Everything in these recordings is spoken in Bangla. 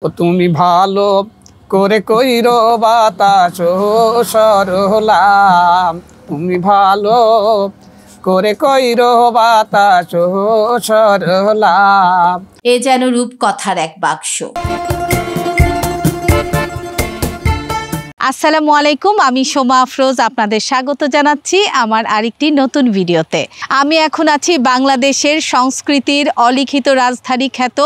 তুমি ভালো করে কইরো বাতাস সরলা, তুমি ভালো করে কইরো বাতাস সরলা। এ যেন রূপকথার এক বাক্স। আসসালামু আলাইকুম, আমি সোমা আফরোজ আপনাদের স্বাগত জানাচ্ছি আমার আরেকটি নতুন ভিডিওতে। আমি এখন আছি বাংলাদেশের সংস্কৃতির অলিখিত রাজধানী খ্যাত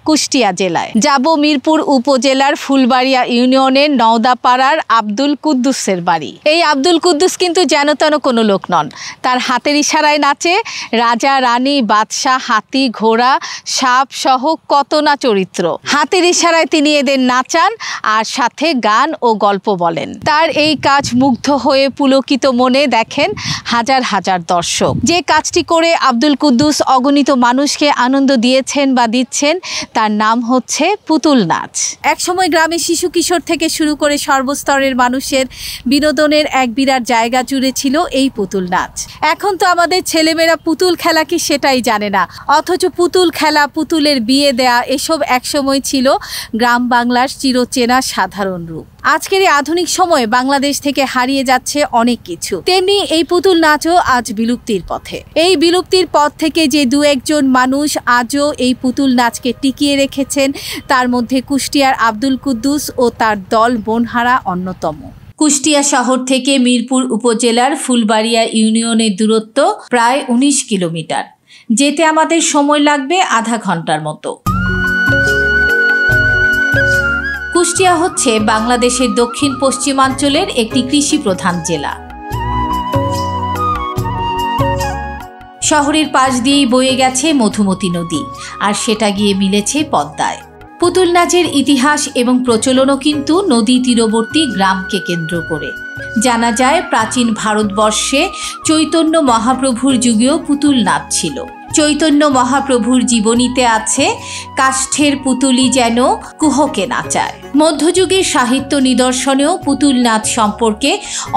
কুষ্টিয়া জেলায়। যাব মিরপুর উপজেলার ফুলবাড়িয়া ইউনিয়নের নওদাপাড়ার আব্দুল কুদ্দুসের বাড়ি। এই আব্দুল কুদ্দুস কিন্তু যেন তেন কোনো লোক নন। তার হাতের ইশারায় নাচে রাজা, রানী, বাদশাহ, হাতি, ঘোড়া, সাপ সহ কত না চরিত্র। হাতের ইশারায় তিনি এদের নাচান আর সাথে গান ও গল্প বলেন। তার এই কাজ মুগ্ধ হয়ে পুলকিত মনে দেখেন হাজার হাজার দর্শক। যে কাজটি করে আব্দুল কুদ্দুস অগণিত মানুষকে আনন্দ দিয়েছেন বা দিচ্ছেন, তার নাম হচ্ছে পুতুল নাচ। একসময় গ্রামে শিশু কিশোর থেকে শুরু করে সর্বস্তরের মানুষের বিনোদনের এক বিরাট জায়গা জুড়ে ছিল এই পুতুল নাচ। এখন তো আমাদের ছেলেমেয়েরা পুতুল খেলা কি সেটাই জানে না, অথচ পুতুল খেলা, পুতুলের বিয়ে দেয়া এসব একসময় ছিল গ্রাম বাংলার চিরচেনা সাধারণ রূপ। আজকের এই আধুনিক সময়ে বাংলাদেশ থেকে হারিয়ে যাচ্ছে অনেক কিছু, তেমনি এই পুতুল নাচও আজ বিলুপ্তির পথে। এই বিলুপ্তির পথ থেকে যে দু একজন মানুষ আজও এই পুতুল নাচকে টিকিয়ে রেখেছেন, তার মধ্যে কুষ্টিয়ার আব্দুল কুদ্দুস ও তার দল বনহারা অন্যতম। কুষ্টিয়া শহর থেকে মিরপুর উপজেলার ফুলবাড়িয়া ইউনিয়নের দূরত্ব প্রায় 19 কিলোমিটার। যেতে আমাদের সময় লাগবে আধা ঘন্টার মতো। কুষ্টিয়া হচ্ছে বাংলাদেশের দক্ষিণ পশ্চিমাঞ্চলের একটি কৃষি প্রধান জেলা। শহরের পাশ দিয়েই বয়ে গেছে মধুমতি নদী, আর সেটা গিয়ে মিলেছে পদ্মায়। পুতুল নাচের ইতিহাস এবং প্রচলনও কিন্তু নদী তীরবর্তী গ্রামকে কেন্দ্র করে। জানা যায় প্রাচীন ভারতবর্ষে চৈতন্য মহাপ্রভুর যুগেও পুতুল নাচ ছিল। চৈতন্য মহাপ্রভুর জীবনীতে আছে, কাষ্ঠের পুতুলি যেন কুহকে নাচায়। মধ্যযুগের সাহিত্য নিদর্শনেও পুতুল নাচ সম্পর্কে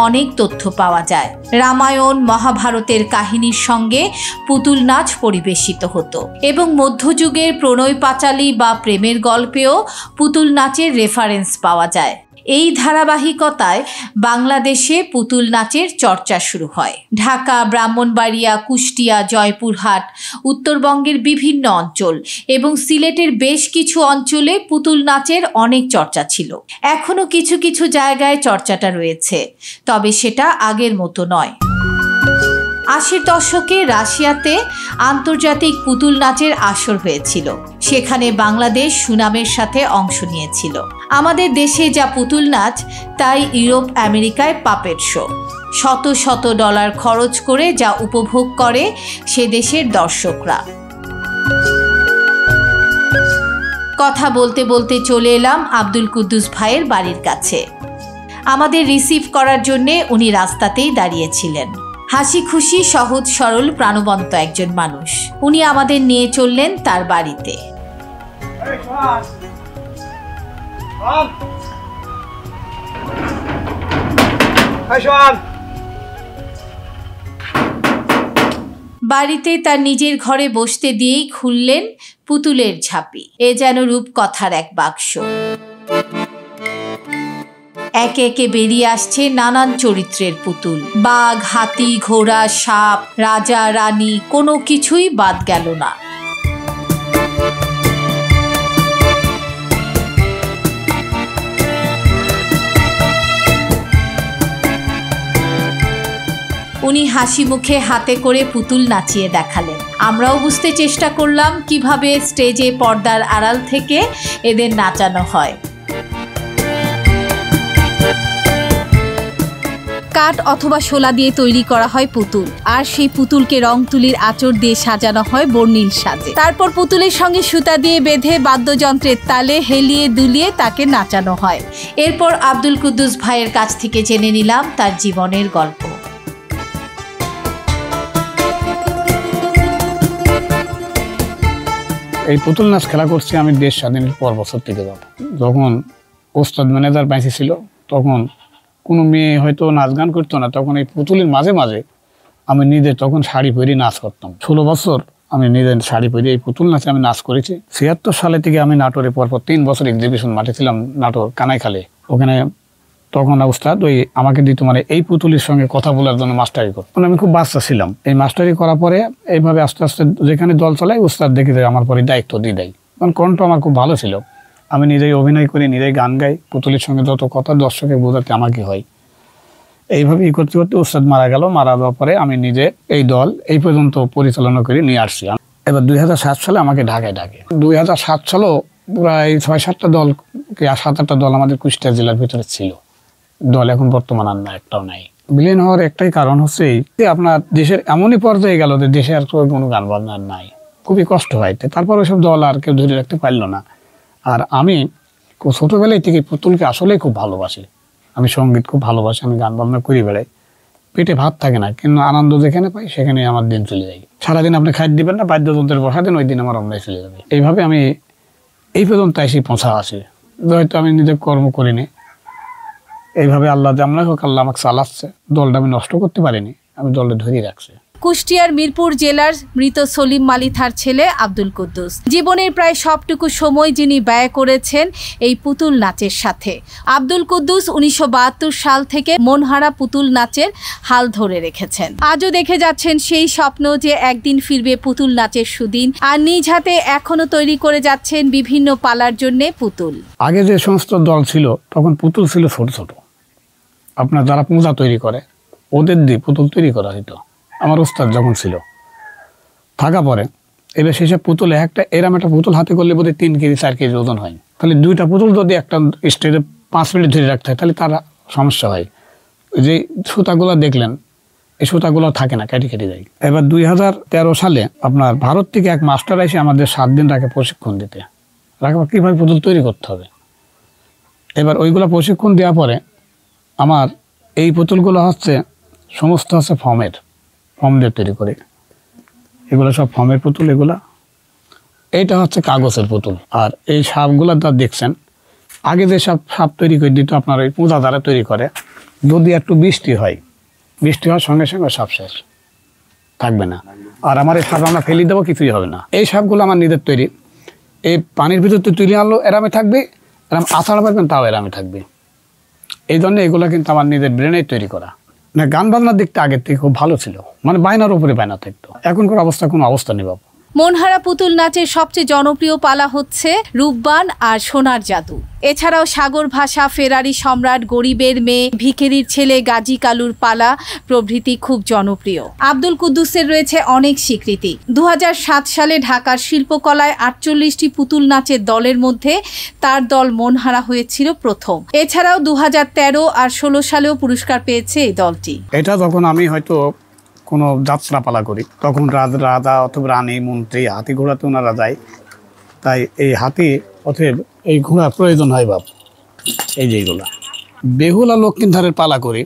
অনেক তথ্য পাওয়া যায়। রামায়ণ, মহাভারতের কাহিনীর সঙ্গে পুতুল নাচ পরিবেশিত হতো এবং মধ্যযুগের প্রণয় পাঁচালী বা প্রেমের গল্পেও পুতুল নাচের রেফারেন্স পাওয়া যায়। এই ধারাবাহিকতায় বাংলাদেশে পুতুল নাচের চর্চা শুরু হয়। ঢাকা, ব্রাহ্মণবাড়িয়া, কুষ্টিয়া, জয়পুরহাট, উত্তরবঙ্গের বিভিন্ন অঞ্চল এবং সিলেটের বেশ কিছু অঞ্চলে পুতুল নাচের অনেক চর্চা ছিল। এখনো কিছু কিছু জায়গায় চর্চাটা রয়েছে, তবে সেটা আগের মতো নয়। 80 দশকে রাশিয়াতে আন্তর্জাতিক পুতুল নাচের আসর হয়েছিল। সেখানে বাংলাদেশ সুনামের সাথে অংশ নিয়েছিল। আমাদের দেশে যা পুতুল নাচ, তাই ইউরোপ আমেরিকায় পাপেট শো। শত শত ডলার খরচ করে যা উপভোগ করে সে দেশের দর্শকরা। কথা বলতে বলতে চলে এলাম আব্দুল কুদ্দুস ভাইয়ের বাড়ির কাছে। আমাদের রিসিভ করার জন্যে উনি রাস্তাতেই দাঁড়িয়েছিলেন। হাসি খুশি, সহজ সরল, প্রাণবন্ত একজন মানুষ। উনি আমাদের নিয়ে চললেন তার বাড়িতে। বাড়িতে তার নিজের ঘরে বসতে দিয়েই খুললেন পুতুলের ঝাঁপি। এ যেন রূপকথার এক বাক্স। একে একে বেরিয়ে আসছে নানান চরিত্রের পুতুল। বাঘ, হাতি, ঘোড়া, সাপ, রাজা, রানী, কোনো কিছুই বাদ গেল না। উনি হাসি মুখে হাতে করে পুতুল নাচিয়ে দেখালেন। আমরাও বুঝতে চেষ্টা করলাম কিভাবে স্টেজে পর্দার আড়াল থেকে এদের নাচানো হয়। কাঠ অথবা শোলা দিয়ে তৈরি করা হয় পুতুল, আর সেই পুতুলকে রং তুলির আঁচড় দিয়ে সাজানো হয় বর্ণিল সাজে। তারপর পুতুলের সঙ্গে সুতা দিয়ে বেঁধে বাদ্যযন্ত্রের তালে হেলিয়ে দুলিয়ে তাকে নাচানো হয়। এরপর আব্দুল কুদ্দুস ভাইয়ের কাছ থেকে জেনে নিলাম তার জীবনের গল্প। এই পুতুল নাচ খেলা করছি আমি দেশ স্বাধীনের পর বছর থেকে। যখন ওস্তাদ ম্যানেজার বাইসে ছিল, তখন কোনো মেয়ে হয়তো নাচ গান করতো না, তখন এই পুতুলের মাঝে মাঝে আমি নিজে তখন শাড়ি পরে নাচ করতাম। 16 বছর আমি নিজের শাড়ি পরে এই পুতুল নাচে আমি নাচ করেছি। 76 সালে থেকে আমি নাটোরে পরপর 3 বছর এক্সিবিশন মাঠে ছিলাম, নাটোর কানাইখালে। ওখানে তখন উস্তাদ ওই আমাকে দিত মানে এই পুতুলের সঙ্গে কথা বলার জন্য মাস্টারি করত। আমি খুব বাচ্চা ছিলাম। এই মাস্টারি করার পরে এইভাবে আস্তে আস্তে যেখানে দল চালাই উস্তাদ দেখে যায় আমার পরে দায়িত্ব দিয়ে দেয়। কারণ কণ্ঠ আমার খুব ভালো ছিল, আমি নিজেই অভিনয় করি, নিজেই গান গাই, পুতুলের সঙ্গে যত কথা দর্শকে বোঝাতে আমাকে হয়। এইভাবে করতে করতে উস্তাদ মারা গেল। মারা যাওয়ার পরে আমি নিজে এই দল এই পর্যন্ত পরিচালনা করে নিয়ে আসছি। এবার 2007 সালে আমাকে ঢাকায় ডাকে। 2007 সালেও প্রায় 6-7টা দল, 7-8টা দল আমাদের কুষ্টিয়া জেলার ভিতরে ছিল। দল এখন বর্তমান আর না, একটাও নাই। বিলীন হওয়ার একটাই কারণ হচ্ছে যে আপনার দেশের এমনই পর্যায়ে গেল যে দেশে আর কোনো গান বাজনার নাই, খুবই কষ্ট হয়। তারপর ওইসব দল আর কেউ ধরে রাখতে পারল না। আর আমি ছোটোবেলায় থেকে পুতুলকে আসলেই খুব ভালোবাসি। আমি সঙ্গীত খুব ভালোবাসি, আমি গান বাজনা করি বেড়াই। পেটে ভাত থাকে না, কিন্তু আনন্দ যেখানে পাই সেখানে আমার দিন চলে যায়। সারাদিন আপনি খাদ্য দিবেন না, বাদ্যযন্ত্রের বসা দিন, ওই দিন আমার অন্যায় চলে যাবে। এইভাবে আমি এই পর্যন্ত এসে পৌঁছা আছি। হয়তো আমি নিজের কর্ম করিনি, এইভাবে আল্লাহ জামলা হোক, আল্লাহ আমাকে চালাচ্ছে। দলটা আমি নষ্ট করতে পারিনি, আমি দলটা ধরিয়ে রাখছি। কুষ্টিয়ার মিরপুর জেলার মৃত সলিম মালিথার ছেলে আব্দুল কুদ্দুস জীবনের প্রায় সবটুকু সময় যিনি ব্যয় করেছেন এই পুতুল নাচের সাথে। আব্দুল কুদ্দুস 1972 সাল থেকে মনহারা পুতুল নাচের হাল ধরে রেখেছেন। আজও দেখে যাচ্ছেন সেই স্বপ্ন যে একদিন ফিরবে পুতুল নাচের সুদিন, আর নিজ হাতে এখনো তৈরি করে যাচ্ছেন বিভিন্ন পালার জন্য পুতুল। আগে যে সমস্ত দল ছিল তখন পুতুল ছিল ছোট ছোট, আপনার যারা পূজা তৈরি করে ওদের দিয়ে পুতুল তৈরি করা হতো। আমার উস্তাদ যখন ছিল থাকা পরে এবার সেসব পুতুল একটা এরম একটা পুতুল হাতে করলে বোধহয় 3 কেজি 4 কেজি ওজন হয়। তাহলে 2টা পুতুল যদি একটা স্টেজে 5 মিনিট ধরে রাখতে হয় তাহলে তার সমস্যা হয়। যে সুতাগুলো দেখলেন এই সুতাগুলো থাকে না, কেটে কেটে যায়। এবার 2013 সালে আপনার ভারত থেকে এক মাস্টার এসে আমাদের 7 দিন রাখে প্রশিক্ষণ দিতে, রাখা কীভাবে পুতুল তৈরি করতে হবে। এবার ওইগুলো প্রশিক্ষণ দেওয়ার পরে আমার এই পুতুলগুলো হচ্ছে সমস্ত হচ্ছে ফর্ম দিয়ে তৈরি করে, এগুলো সব ফর্মের পুতুল। এগুলা এইটা হচ্ছে কাগজের পুতুল। আর এই সাপগুলো যা দেখছেন আগে যে সাপ তৈরি করে দিত আপনার ওই পূজা দ্বারা তৈরি করে, যদি একটু বৃষ্টি হওয়ার সঙ্গে সঙ্গে সাপ শেষ থাকবে না। আর আমার এই সাপ আমরা ফেলে দেবো, কিছুই হবে না। এই সাপগুলো আমার নিজের তৈরি, এই পানির ভিতর তো তুলে আনলো এরামে থাকবে, এরাম আছাড়া পারবেন তাও এরামে থাকবে। এই জন্য এগুলো কিন্তু আমার নিজের ব্রেনে তৈরি করা। না গান বাজনার দিকটা আগের থেকে খুব ভালো ছিল, মানে বায়নার উপরে বায়না থাকতো। এখনকার অবস্থা কোনো অবস্থা নেই বাবু। মনহারা পুতুল নাচের সবচেয়ে জনপ্রিয় পালা হচ্ছে রূপবান আর সোনার জাদু। এছাড়াও সাগর ভাষা, ফেরারি সম্রাট, গরিবের মেয়ে, ভিখেরির ছেলে, গাজী কালুর পালা প্রভৃতি খুব জনপ্রিয়। আব্দুল কুদ্দুসের রয়েছে অনেক স্বীকৃতি। 2007 সালে ঢাকার শিল্পকলায় 48টি পুতুল নাচের দলের মধ্যে তার দল মনহারা হয়েছিল প্রথম। এছাড়াও 2013 আর 16 সালেও পুরস্কার পেয়েছে এই দলটি। এটা যখন আমি হয়তো কোনো যাত্রা পালা করি তখন রাজা অথবা রানী, মন্ত্রী হাতি ঘোড়াতে ওনারা যায়, তাই এই হাতি অথবা এই ঘোড়া প্রয়োজন হয় বাপ। এই যেগুলা বেহুলা লক্ষ্মীধারের পালা করি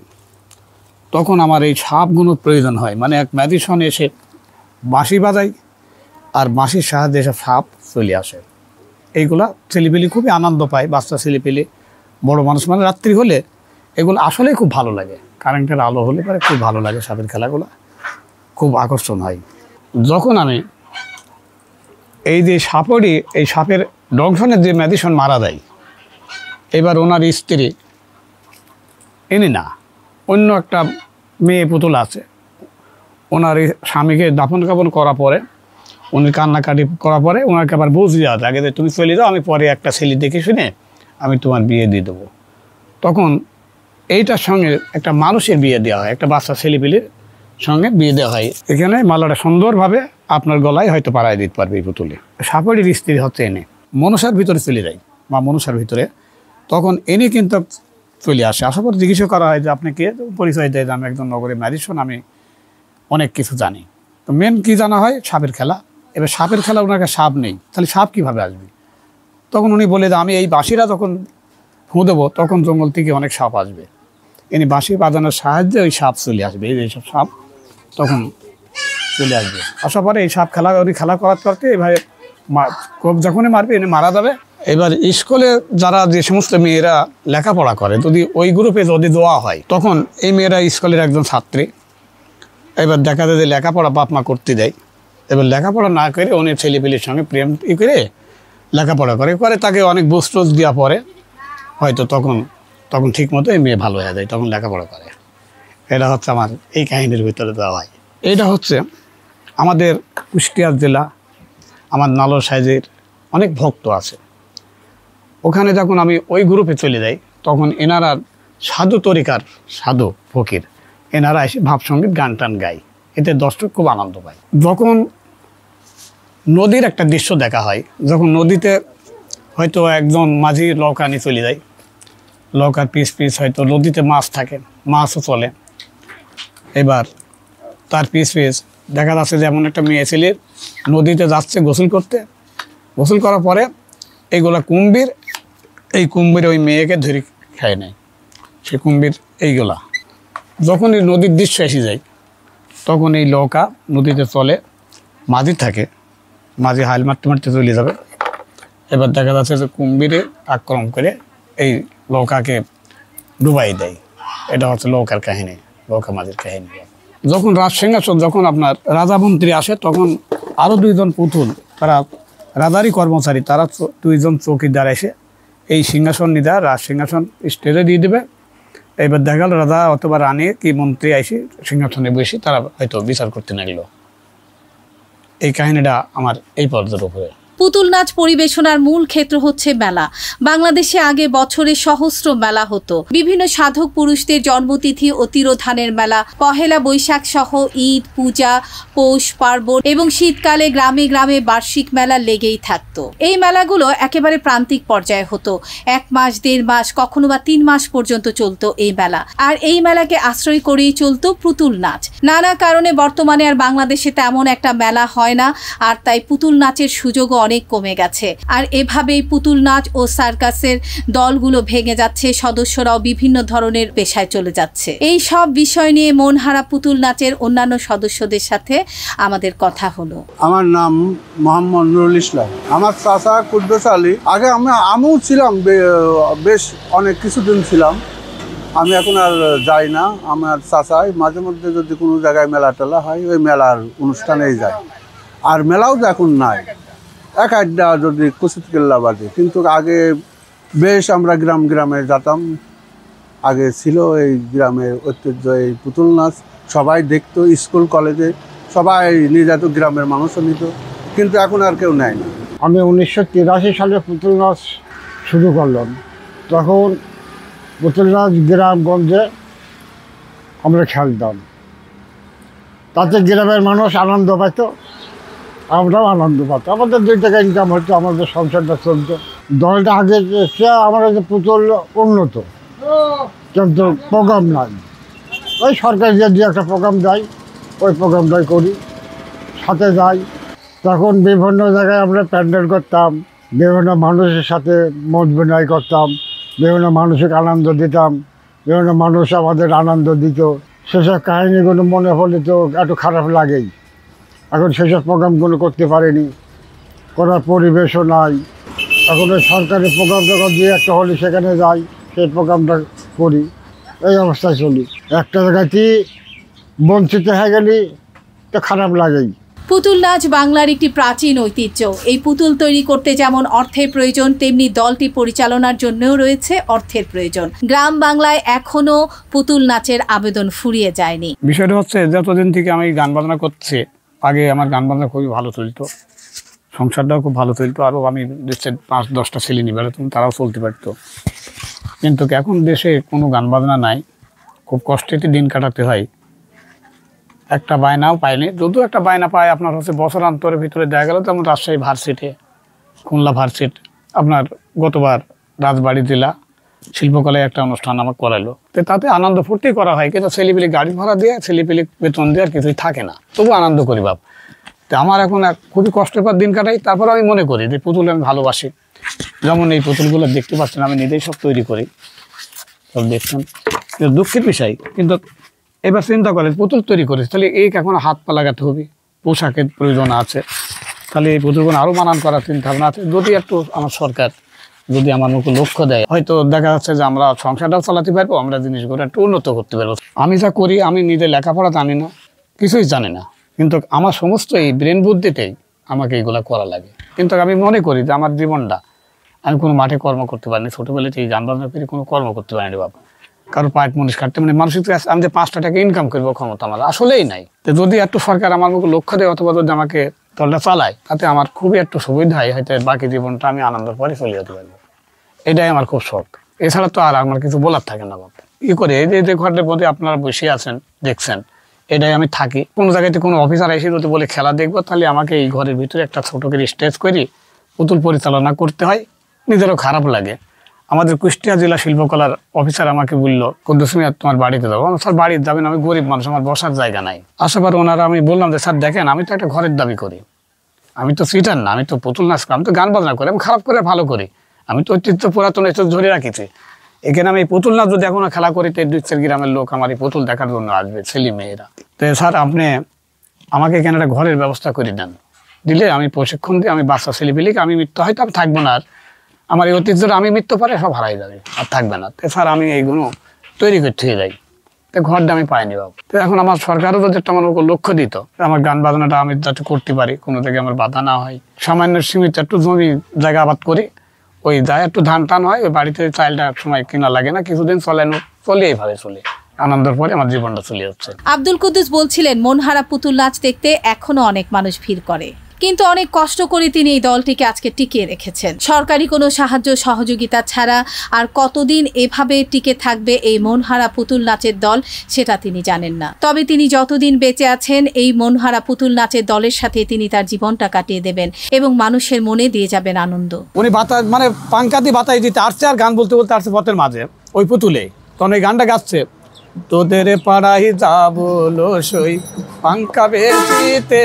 তখন আমার এই সাপগুলোর প্রয়োজন হয়। মানে এক ম্যাজিশন এসে বাঁশি বাজায় আর বাঁশির সাহায্যে এসব সাপ চলে আসে। এইগুলা ছেলেপেলে খুবই আনন্দ পায়, বাচ্চা ছেলেপেলে, বড় মানুষ। মানে রাত্রি হলে এগুলো আসলেই খুব ভালো লাগে, কারেন্টের আলো হলে পরে খুব ভালো লাগে। সাপের খেলাগুলো খুব আকর্ষণ হয়। যখন আমি এই যে এই সাপের দংশনের যে ম্যাজিশন মারা যায়, এবার ওনার স্ত্রী না অন্য একটা মেয়ে পুতুল আছে, ওনার স্বামীকে দাফন কাফন করার পরে উনি কান্নাকাটি করার পরে ওনাকে আবার বুঝিয়ে দেওয়া আগে যে তুমি চলে যাও, আমি পরে একটা ছেলে দেখে শুনে আমি তোমার বিয়ে দিয়ে দেবো। তখন এইটার সঙ্গে একটা মানুষের বিয়ে দেওয়া হয়, একটা বাচ্চা ছেলেপিলের সঙ্গে বিয়ে দেওয়া হয়। এখানে মালাটা সুন্দরভাবে আপনার গলায় হয়তো পাড়ায় দিতে পারবে এই পুতুলে। সাপের স্ত্রী হচ্ছে মনসার ভিতরে চলে যায় বা মনসার ভিতরে, তখন কিন্তু চলে আসে। আসার পর জিজ্ঞাসা করা হয় যে আপনি কে, পরিচয় দেয় যে আমি একজন নগরের ম্যাজিশিয়ান, আমি অনেক কিছু জানি। তো মেন কি জানা হয় সাপের খেলা। এবার সাপের খেলা ওনার কাছে সাপ নেই, তাহলে সাপ কীভাবে আসবে? তখন উনি বলে যে আমি এই বাঁশিরা যখন ফুঁ দেবো তখন জঙ্গল থেকে অনেক সাপ আসবে, বাঁশি বাজানোর সাহায্যে ওই সাপ চলে আসবে। এইসব সাপ তখন চলে আসবে। আসার পরে এই সাপ খেলা করতে এইভাবে যখনই মারবে মারা যাবে। এবার স্কুলে যারা যে সমস্ত মেয়েরা লেখাপড়া করে, যদি ওই গ্রুপে যদি দেওয়া হয় তখন এই মেয়েরা স্কুলের একজন ছাত্রী, এবার দেখা যায় যে লেখাপড়া বাপ মা করতে দেয়, এবার লেখাপড়া না করে উনি ছেলেপেলের সঙ্গে প্রেম করে লেখাপড়া করে তাকে অনেক বুঝ টুজ দেওয়া পরে হয়তো তখন ঠিক মতো এই মেয়ে ভালো হয়ে যায়, তখন লেখাপড়া করে। এটা হচ্ছে আমার এই কাহিনীর ভিতরে দেওয়া হয়। এটা হচ্ছে আমাদের কুষ্টিয়া জেলা, আমার নালোর সাইজের অনেক ভক্ত আছে। ওখানে যখন আমি ওই গ্রুপে চলে যাই তখন এনারা সাধু তরিকার সাধু ফকির এনারা এসে ভাবসঙ্গীত গান টান গায়, এতে দর্শক খুব আনন্দ পায়। যখন নদীর একটা দৃশ্য দেখা হয়, যখন নদীতে হয়তো একজন মাঝি নৌকা নিয়ে চলে যায়, নৌকার পিস হয়তো নদীতে মাছ থাকে, মাছও চলে, এবার তার পিস দেখা যাচ্ছে যে এমন একটা মেয়ে ছেলে নদীতে যাচ্ছে গোসল করতে, গোসল করার পরে এইগুলা কুম্ভীর, এই কুম্ভীর ওই মেয়েকে ধরে খায় নেয়। সে কুম্ভীর এইগুলা যখন এই নদীর দৃশ্য এসে যায় তখন এই নৌকা নদীতে চলে, মাঝি থাকে, মাঝি হাল মারতে চলে যাবে। এবার দেখা যাচ্ছে যে কুম্ভীরে আক্রমণ করে এই নৌকাকে ডুবাই দেয়। এটা হচ্ছে নৌকার কাহিনী, নৌকা মাঝির কাহিনী। যখন রাজসিংহাসন, যখন আপনার রাজা মন্ত্রী আসে তখন আরও দুইজন পুতুল, তারা রাজারই কর্মচারী, তারা দুইজন চৌকিদার এসে এই সিংহাসন নিয়ে রাজ সিংহাসন স্টেজে দিয়ে দেবে। এবার দেখা গেল রাজা অথবা রানী কি মন্ত্রী এসে সিংহাসনে বসে তারা হয়তো বিচার করতে লাগলো। এই কাহিনীটা আমার এই পর্যায়ের উপরে। পুতুল নাচ পরিবেশনার মূল ক্ষেত্র হচ্ছে মেলা। বাংলাদেশে আগে বছরে সহস্র মেলা হতো। বিভিন্ন সাধক পুরুষদের জন্মতিথি ও তিরোধানের মেলা, পহেলা বৈশাখ সহ ঈদ, পূজা, পৌষ পার্বণ এবং শীতকালে গ্রামে গ্রামে বার্ষিক মেলা লেগেই থাকতো। এই মেলাগুলো একেবারে প্রান্তিক পর্যায়ে হতো। 1 মাস, 1.5 মাস, কখনো বা 3 মাস পর্যন্ত চলতো এই মেলা। আর এই মেলাকে আশ্রয় করেই চলতো পুতুল নাচ। নানা কারণে বর্তমানে আর বাংলাদেশে তেমন একটা মেলা হয় না, আর তাই পুতুল নাচের সুযোগও অনেক কমে গেছে। আর এভাবেই পুতুল নাচ ও সার্কাসের দলগুলো ভেঙে যাচ্ছে, সদস্যরাও বিভিন্ন ধরনের পেশায় চলে যাচ্ছে। এই সব বিষয় নিয়ে মনহারা পুতুল নাচের অন্যান্য সদস্যদের সাথে আমাদের কথা হলো। আমার নাম মোহাম্মদ নুরুল ইসলাম। আমার চাচা কুদ্দুস আলী। আগে আমিও ছিলাম, বেশ অনেক কিছুদিন ছিলাম। আমি এখন আর যাই না। আমার চাচাই মাঝে মধ্যে যদি কোনো জায়গায় মেলা টেলা হয় ওই মেলার অনুষ্ঠানেই যায়। আর মেলাও তো এখন নাই, এক আড্ডা যদি কুচিত কেল্লা বাজে। কিন্তু আগে বেশ আমরা গ্রামে যেতাম। আগে ছিল এই গ্রামের ঐতিহ্য এই পুতুল নাচ, সবাই দেখতো, স্কুল কলেজে সবাই নিয়ে যেত, গ্রামের মানুষও নিত। কিন্তু এখন আর কেউ নেয় না। আমি 1983 সালে পুতুল নাচ শুরু করলাম। তখন পুতুল নাচ গ্রামগঞ্জে আমরা খেলতাম, তাতে গ্রামের মানুষ আনন্দ পাইত, আমরাও আনন্দ পাতাম। আমাদের 2 টাকা ইনকাম হতো, আমাদের সংসারটা চলতো। দলটা আগে আমাদের যে পুতুল উন্নত, কিন্তু প্রোগ্রাম নাই। ওই সরকার যে একটা প্রোগ্রাম দেয় ওই প্রোগ্রামটাই করি, সাথে যাই। তখন বিভিন্ন জায়গায় আমরা প্যান্ডেল করতাম, বিভিন্ন মানুষের সাথে মত বিনিময় করতাম, বিভিন্ন মানুষকে আনন্দ দিতাম, বিভিন্ন মানুষ আমাদের আনন্দ দিত। সেসব কাহিনিগুলো মনে হলে তো একটু খারাপ লাগেই। এখন সেসব প্রোগ্রামগুলো করতে পারিনি, করার পরিবেশও নাই। এখন ওই সরকারি প্রোগ্রাম যখন দিয়ে একটা হলে সেখানে যাই, সেই প্রোগ্রামটা করি, এই অবস্থায় চলি। একটা জায়গাতেই বঞ্চিত হয়ে গেলে তো খারাপ লাগেই। পুতুল নাচ বাংলার একটি প্রাচীন ঐতিহ্য। এই পুতুল তৈরি করতে যেমন অর্থের প্রয়োজন, তেমনি দলটি পরিচালনার জন্যও রয়েছে অর্থের প্রয়োজন। গ্রাম বাংলায় এখনো পুতুল নাচের আবেদন ফুরিয়ে যায়নি। বিষয়টা হচ্ছে যতদিন থেকে আমি গান বাজনা করছি, আগে আমার গান বাজনা খুবই ভালো চলতো, সংসারটাও খুব ভালো চলতো। আরও আমি দেশের 5-10টা ছেলে নিয়ে বেরোতাম, তারাও চলতে পারতো। কিন্তু এখন দেশে কোনো গান বাজনা নাই, খুব কষ্টেতে দিন কাটাতে হয়। একটা বায়নাও পাইনি, যদিও একটা বায়না পায় আপনার হচ্ছে বছরান্তরের ভিতরে দেখা গেল। যেমন রাজশাহী ভার্সিটি, খুলনা ভার্সিটি, আপনার গতবার রাজবাড়ি জেলা শিল্পকলায় একটা অনুষ্ঠান আমার করাইলো। তো তাতে আনন্দ ফুর্তি করা হয়, কিন্তু ছেলেপিলি গাড়ি ভাড়া দিয়ে, ছেলেপিলি বেতন দিয়ে আর কিছুই থাকে না, তবু আনন্দ করি বাপ। তো আমার এখন খুবই কষ্টের পর দিন কাটাই। তারপর আমি মনে করি যে পুতুল আমি ভালোবাসি। যেমন এই পুতুলগুলো দেখতে পাচ্ছেন, আমি নিজেই সব তৈরি করি, সব দেখছেন। দুঃখের বিষয়, কিন্তু এবার চিন্তা করেন পুতুল তৈরি করেছে, তাহলে এই এখন হাত পা লাগাতে হবে, পোশাকের প্রয়োজন আছে, তাহলে এই পুতুলগুলো আরও মানান করার চিন্তা ভাবনা আছে। যদি একটু আমার সরকার যদি আমার মুখে লক্ষ্য দেয়, হয়তো দেখা যাচ্ছে যে আমরা সংসারটাও চালাতে পারবো, আমরা জিনিসগুলো একটু উন্নত করতে পারবো। আমি যা করি, আমি নিজে লেখাপড়া জানি না, কিছুই জানি না, কিন্তু আমার সমস্ত এই ব্রেন বুদ্ধিতেই আমাকে এইগুলা করা লাগে। কিন্তু আমি মনে করি যে আমার জীবনটা আমি কোনো মাঠে কর্ম করতে পারিনি, ছোটোবেলাতে এই গান বাজনা করে কোনো কর্ম করতে পারিনি বাবা। কারো পায়ের মুনিশ কাটতে মানে মানসিক আমি যে 5টা টাকা ইনকাম করবো ক্ষমতা আমার আসলেই নাই। তো যদি একটু সরকার আমার মুখে লক্ষ্য দেয় অথবা যদি আমাকে দলটা চালায়, তাতে আমার খুবই একটু সুবিধা হয়, হয়তো বাকি জীবনটা আমি আনন্দের পরে চলে যেতে পারবো। এটাই আমার খুব শখ। এছাড়া তো আর আমার কিছু বলার থাকে না বাবা। ই করে এই যে ঘরের মধ্যে আপনারা বসে আছেন দেখছেন, এটাই আমি থাকি। কোনো জায়গাতে কোনো অফিসার এসে যদি বলে খেলা দেখবো, তাহলে আমাকে এই ঘরের ভিতরে একটা ছোটো করে স্টেজ করি পুতুল পরিচালনা করতে হয়, নিজেরও খারাপ লাগে। আমাদের কুষ্টিয়া জেলা শিল্পকলার অফিসার আমাকে বললো, কুদ্দুস মিয়া তোমার বাড়িতে যাবো। আমার স্যার বাড়িতে যাবেন, আমি গরিব মানুষ, আমার বসার জায়গা নাই। আসাবার ওনারা আমি বললাম যে স্যার দেখেন, আমি তো একটা ঘরের দাবি করি, আমি তো সিটার না, আমি তো পুতুল নাচ করি, আমি তো গান বাজনা করি, আমি খারাপ করে ভালো করি, আমি তো ঐতিহ্য পুরাতন ঐতিহ্য ধরে রাখিছি। এখানে আমি এই পুতুল নাচ যদি এখনো খেলা করি, তো 2-4 গ্রামের লোক আমার এই পুতুল দেখার জন্য আসবে, ছেলে মেয়েরা। তো স্যার আপনি আমাকে এখানে একটা ঘরের ব্যবস্থা করে দেন, দিলে আমি প্রশিক্ষণ দিয়ে আমি বাচ্চা ছেলেপিলিকে আমি মৃত্যু হয়তো আমি থাকবো না, আর আমার এই ঐতিহ্যটা আমি মৃত্যু পরে সব হারাই যাবে, আর থাকবে না। তো স্যার আমি এইগুলো তৈরি করতে যাই, তো ঘরটা আমি পাইনি বাবু। তো এখন আমার সরকারও যদি একটা আমার লক্ষ্য দিত, আমার গান বাজনাটা আমি যাতে করতে পারি, কোনো জায়গায় আমার বাধা না হয়, সামান্য সীমিত একটু জমি জায়গা আবাদ করি, ওই যায় একটু ধান টান হয়, ওই বাড়িতে চাইলটা এক সময় কিনা লাগে না, কিছুদিন চলে এইভাবে চলে, আনন্দের পরে আমার জীবনটা চলে যাচ্ছে। আব্দুল কুদ্দুস বলছিলেন, মনহারা পুতুল নাচ দেখতে এখনো অনেক মানুষ ভিড় করে, কিন্তু অনেক কষ্ট করে তিনি এই দলটিকে আজকে টিকিয়ে রেখেছেন। সরকারি কোনো সাহায্য সহযোগিতা ছাড়া আর কতদিন এভাবে টিকে থাকবে এই মনহারা পুতুল নাচের দল, সেটা তিনি জানেন না। তবে তিনি যতদিন বেঁচে আছেন, এই মনহারা পুতুল নাচের দলের সাথে তিনি তার জীবনটা কাটিয়ে দেবেন এবং মানুষের মনে দিয়ে যাবেন আনন্দ। উনি বাতাস মানে পাঙ্কাতি বাতাই দিতে আসছে, আর গান বলতে বলতে আসছে পথের মাঝে ওই পুতুলে, তখন এই গানটা গাচ্ছে, তোদের পাড়াই যাবো লসই পাঙ্কা বেচিতে,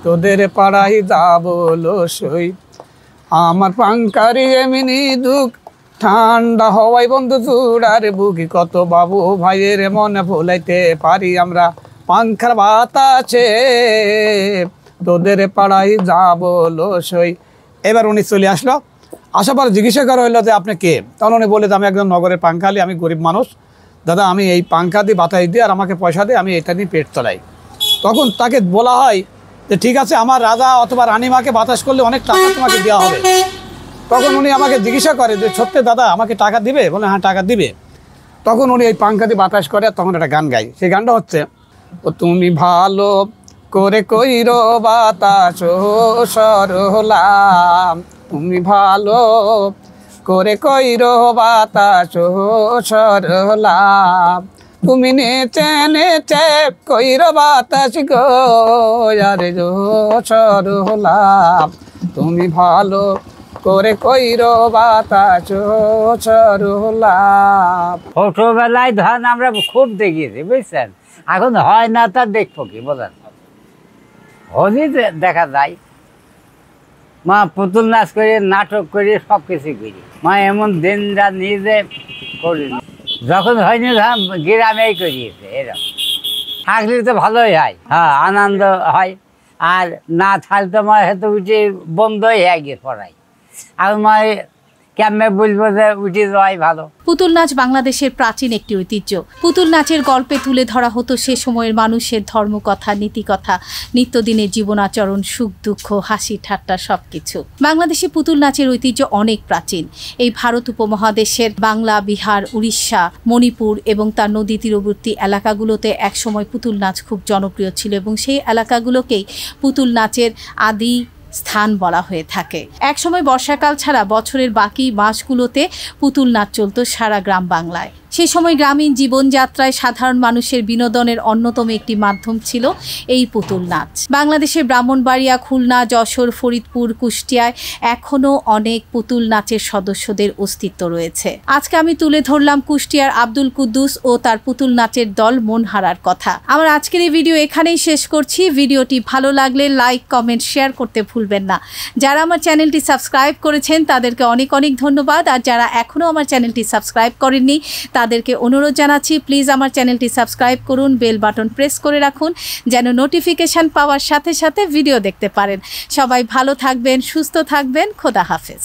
তোদের পাড়াই যাবো লসই আমার পাঙ্কারি এমনি দুঃখ, ঠান্ডা হওয়াই বন্ধু জুড়ার বুকি, কত বাবু ভাইয়ের মনে ভুলাইতে পারি আমরা পাঙ্খার বাতাসে, তোদের পাড়াই যাবো লসই। এবার উনি চলে আসলো, আসার পর জিজ্ঞাসা করা হইলো যে আপনি কে? তখন উনি বলে যে আমি একজন নগরের পাঙ্খালি, আমি গরিব মানুষ দাদা, আমি এই পাঙ্খা দিয়ে বাতাস দিই আর আমাকে পয়সা দিয়ে আমি এটা নিয়ে পেট চালাই। তখন তাকে বলা হয় যে ঠিক আছে, আমার রাজা অথবা রানীমাকে বাতাস করলে অনেক টাকা তোমাকে দেওয়া হবে। তখন উনি আমাকে জিজ্ঞাসা করে যে সত্যি দাদা আমাকে টাকা দিবে? বলে হ্যাঁ টাকা দিবে। তখন উনি এই পাঙ্খা দিয়ে বাতাস করে, তখন একটা গান গাই, সেই গানটা হচ্ছে, ও তুমি ভালো করে কইরো বাতাস সরলা, তুমি ভালো করে কইরো বাতাস সরলা, তুমি নেচে নেচে কইরো বাতাস গো আরে জো সরলা, তুমি ভালো করে কইরো বাতাস সরলা। ছোটবেলায় ধান আমরা খুব দেখিয়েছি বুঝছেন, এখন হয় না, তা দেখবো কি বলেন, হলি দেখা যায়। মা পুতুল নাচ করি, নাটক করি, সব কিছু করি, মা এমন দিন যা নিজে করি, যখন হয়নি ধান গ্রামেই করিয়েছে। এরকম থাকলে তো ভালোই হয়, হ্যাঁ আনন্দ হয়, আর না থাকলে তো মা হয়তো উঠে বন্ধই হয়ে গিয়ে পড়াই, আর মা কেমনে বলবো যে উঠে যাওয়াই ভালো। পুতুল নাচ বাংলাদেশের প্রাচীন একটি ঐতিহ্য। পুতুল নাচের গল্পে তুলে ধরা হতো সে সময়ের মানুষের ধর্মকথা, নীতিকথা, নিত্যদিনের জীবনাচরণ, সুখ দুঃখ, হাসি ঠাট্টা সবকিছু। বাংলাদেশে পুতুল নাচের ঐতিহ্য অনেক প্রাচীন। এই ভারত উপমহাদেশের বাংলা, বিহার, উড়িষ্যা, মণিপুর এবং তার নদী তীরবর্তী এলাকাগুলোতে একসময় পুতুল নাচ খুব জনপ্রিয় ছিল এবং সেই এলাকাগুলোকেই পুতুল নাচের আদি স্থান বলা হয়ে থাকে। একসময় বর্ষাকাল ছাড়া বছরের বাকি মাসগুলোতে পুতুল নাচ চলত সারা গ্রাম বাংলায়। সেই সময় গ্রামীণ জীবনযাত্রায় সাধারণ মানুষের বিনোদনের অন্যতম একটি মাধ্যম ছিল এই পুতুল নাচ। বাংলাদেশের ব্রাহ্মণবাড়িয়া, খুলনা, যশোর, ফরিদপুর, কুষ্টিয়ায় এখনও অনেক পুতুল নাচের সদস্যদের অস্তিত্ব রয়েছে। আজকে আমি তুলে ধরলাম কুষ্টিয়ার আব্দুল কুদ্দুস ও তার পুতুল নাচের দল মনহারার কথা। আমার আজকের এই ভিডিও এখানেই শেষ করছি। ভিডিওটি ভালো লাগলে লাইক, কমেন্ট, শেয়ার করতে ভুলবেন না। যারা আমার চ্যানেলটি সাবস্ক্রাইব করেছেন তাদেরকে অনেক অনেক ধন্যবাদ, আর যারা এখনও আমার চ্যানেলটি সাবস্ক্রাইব করেননি তাদেরকে অনুরোধ জানাচ্ছি প্লিজ আমার চ্যানেলটি সাবস্ক্রাইব করুন, বেল বাটন প্রেস করে রাখুন যেন নোটিফিকেশন পাওয়ার সাথে সাথে ভিডিও দেখতে পারেন। সবাই ভালো থাকবেন, সুস্থ থাকবেন, খোদা হাফেজ।